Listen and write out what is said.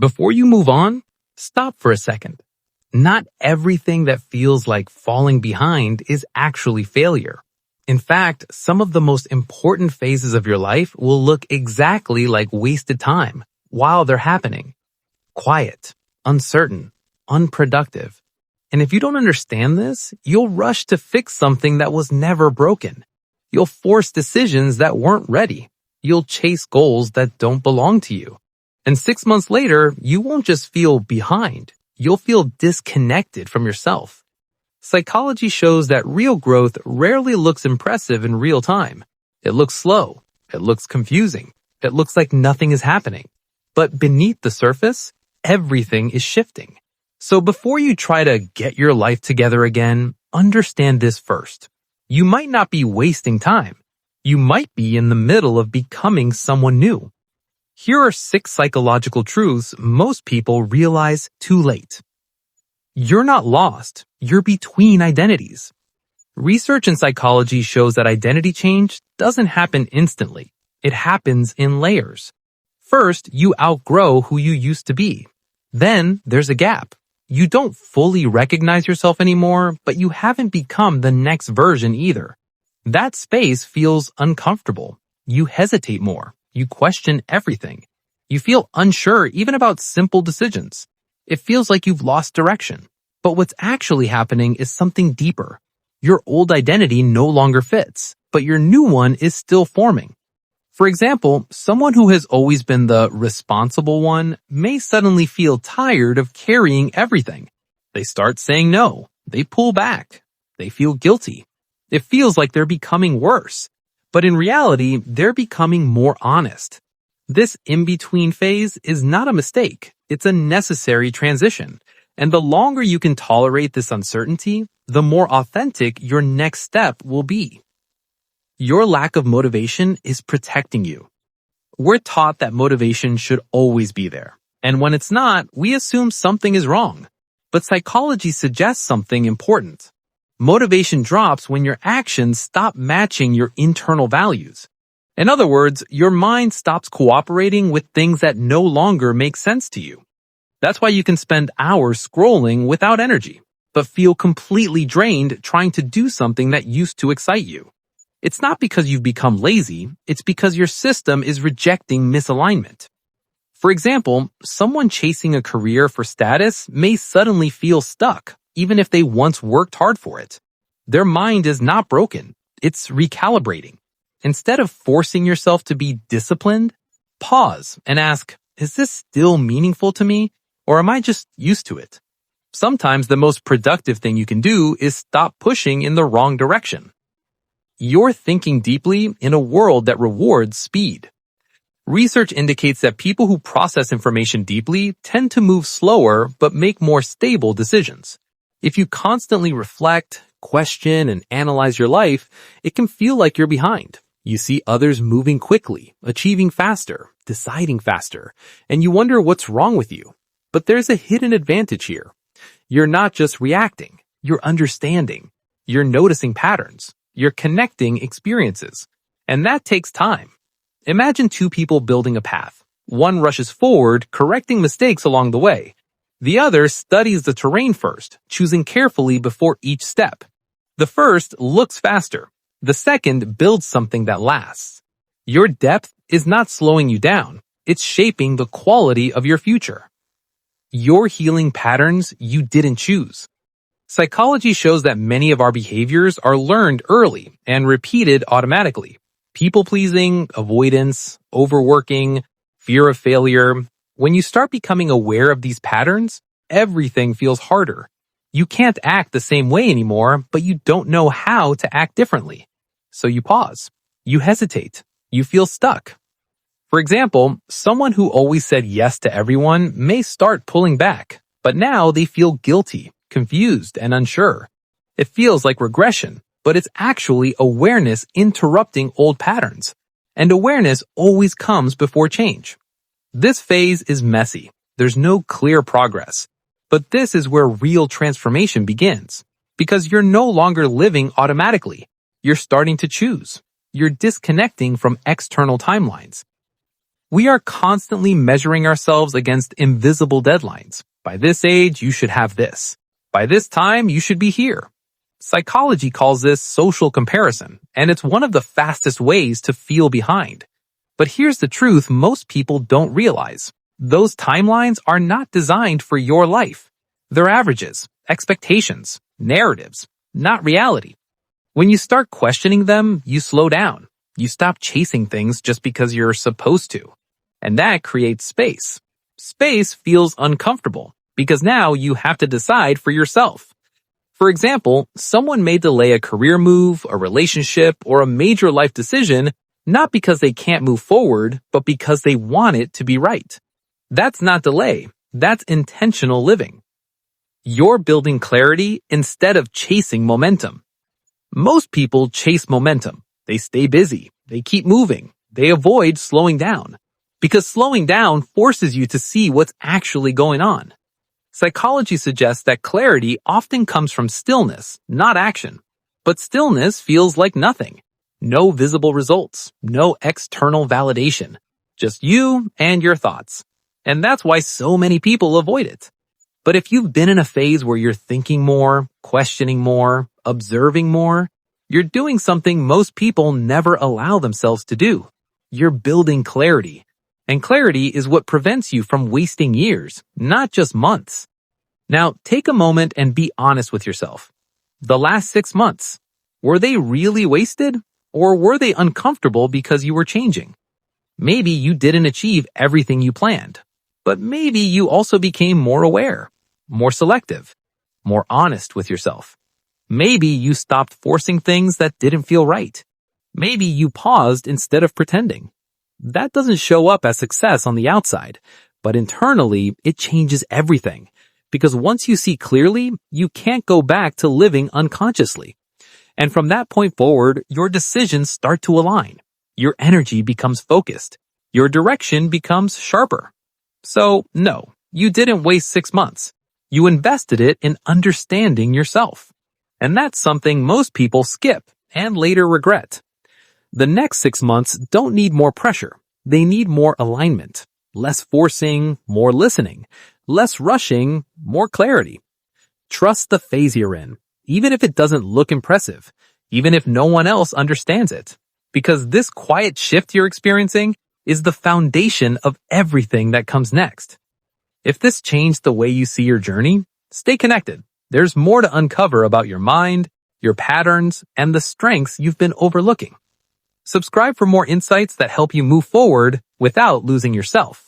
Before you move on, stop for a second. Not everything that feels like falling behind is actually failure. In fact, some of the most important phases of your life will look exactly like wasted time while they're happening. Quiet, uncertain, unproductive. And if you don't understand this, you'll rush to fix something that was never broken. You'll force decisions that weren't ready. You'll chase goals that don't belong to you. And 6 months later, you won't just feel behind. You'll feel disconnected from yourself. Psychology shows that real growth rarely looks impressive in real time. It looks slow. It looks confusing. It looks like nothing is happening. But beneath the surface, everything is shifting. So before you try to get your life together again, understand this first. You might not be wasting time. You might be in the middle of becoming someone new. Here are 6 psychological truths most people realize too late. You're not lost. You're between identities. Research in psychology shows that identity change doesn't happen instantly. It happens in layers. First, you outgrow who you used to be. Then, there's a gap. You don't fully recognize yourself anymore, but you haven't become the next version either. That space feels uncomfortable. You hesitate more. You question everything. You feel unsure even about simple decisions. It feels like you've lost direction. But what's actually happening is something deeper. Your old identity no longer fits, but your new one is still forming. For example, someone who has always been the responsible one may suddenly feel tired of carrying everything. They start saying no. They pull back. They feel guilty. It feels like they're becoming worse. But in reality, they're becoming more honest. This in-between phase is not a mistake. It's a necessary transition. And the longer you can tolerate this uncertainty, the more authentic your next step will be. Your lack of motivation is protecting you. We're taught that motivation should always be there. And when it's not, we assume something is wrong. But psychology suggests something important. Motivation drops when your actions stop matching your internal values. In other words, your mind stops cooperating with things that no longer make sense to you. That's why you can spend hours scrolling without energy, but feel completely drained trying to do something that used to excite you. It's not because you've become lazy, it's because your system is rejecting misalignment. For example, someone chasing a career for status may suddenly feel stuck, even if they once worked hard for it. Their mind is not broken, it's recalibrating. Instead of forcing yourself to be disciplined, pause and ask, is this still meaningful to me? Or am I just used to it? Sometimes the most productive thing you can do is stop pushing in the wrong direction. You're thinking deeply in a world that rewards speed. Research indicates that people who process information deeply tend to move slower but make more stable decisions. If you constantly reflect, question, and analyze your life, it can feel like you're behind. You see others moving quickly, achieving faster, deciding faster, and you wonder what's wrong with you. But there's a hidden advantage here. You're not just reacting, you're understanding. You're noticing patterns. You're connecting experiences. And that takes time. Imagine 2 people building a path. One rushes forward, correcting mistakes along the way. The other studies the terrain first, choosing carefully before each step. The first looks faster. The second builds something that lasts. Your depth is not slowing you down. It's shaping the quality of your future. You're healing patterns you didn't choose. Psychology shows that many of our behaviors are learned early and repeated automatically. People-pleasing, avoidance, overworking, fear of failure. When you start becoming aware of these patterns, everything feels harder. You can't act the same way anymore, but you don't know how to act differently. So you pause. You hesitate. You feel stuck. For example, someone who always said yes to everyone may start pulling back, but now they feel guilty, confused, and unsure. It feels like regression, but it's actually awareness interrupting old patterns. And awareness always comes before change. This phase is messy. There's no clear progress. But this is where real transformation begins. Because you're no longer living automatically. You're starting to choose. You're disconnecting from external timelines. We are constantly measuring ourselves against invisible deadlines. By this age, you should have this. By this time, you should be here. Psychology calls this social comparison, and it's one of the fastest ways to feel behind. But here's the truth most people don't realize. Those timelines are not designed for your life. They're averages, expectations, narratives, not reality. When you start questioning them, you slow down. You stop chasing things just because you're supposed to. And that creates space. Space feels uncomfortable because now you have to decide for yourself. For example, someone may delay a career move, a relationship, or a major life decision not because they can't move forward, but because they want it to be right. That's not delay. That's intentional living. You're building clarity instead of chasing momentum. Most people chase momentum. They stay busy. They keep moving. They avoid slowing down. Because slowing down forces you to see what's actually going on. Psychology suggests that clarity often comes from stillness, not action. But stillness feels like nothing. No visible results. No external validation. Just you and your thoughts. And that's why so many people avoid it. But if you've been in a phase where you're thinking more, questioning more, observing more, you're doing something most people never allow themselves to do. You're building clarity. And clarity is what prevents you from wasting years, not just months. Now, take a moment and be honest with yourself. The last 6 months, were they really wasted? Or were they uncomfortable because you were changing? Maybe you didn't achieve everything you planned. But maybe you also became more aware, more selective, more honest with yourself. Maybe you stopped forcing things that didn't feel right. Maybe you paused instead of pretending. That doesn't show up as success on the outside, but internally, it changes everything. Because once you see clearly, you can't go back to living unconsciously. And from that point forward, your decisions start to align. Your energy becomes focused. Your direction becomes sharper. So, no, you didn't waste 6 months. You invested it in understanding yourself. And that's something most people skip and later regret. The next 6 months don't need more pressure. They need more alignment. Less forcing, more listening. Less rushing, more clarity. Trust the phase you're in, even if it doesn't look impressive, even if no one else understands it. Because this quiet shift you're experiencing is the foundation of everything that comes next. If this changed the way you see your journey, stay connected. There's more to uncover about your mind, your patterns, and the strengths you've been overlooking. Subscribe for more insights that help you move forward without losing yourself.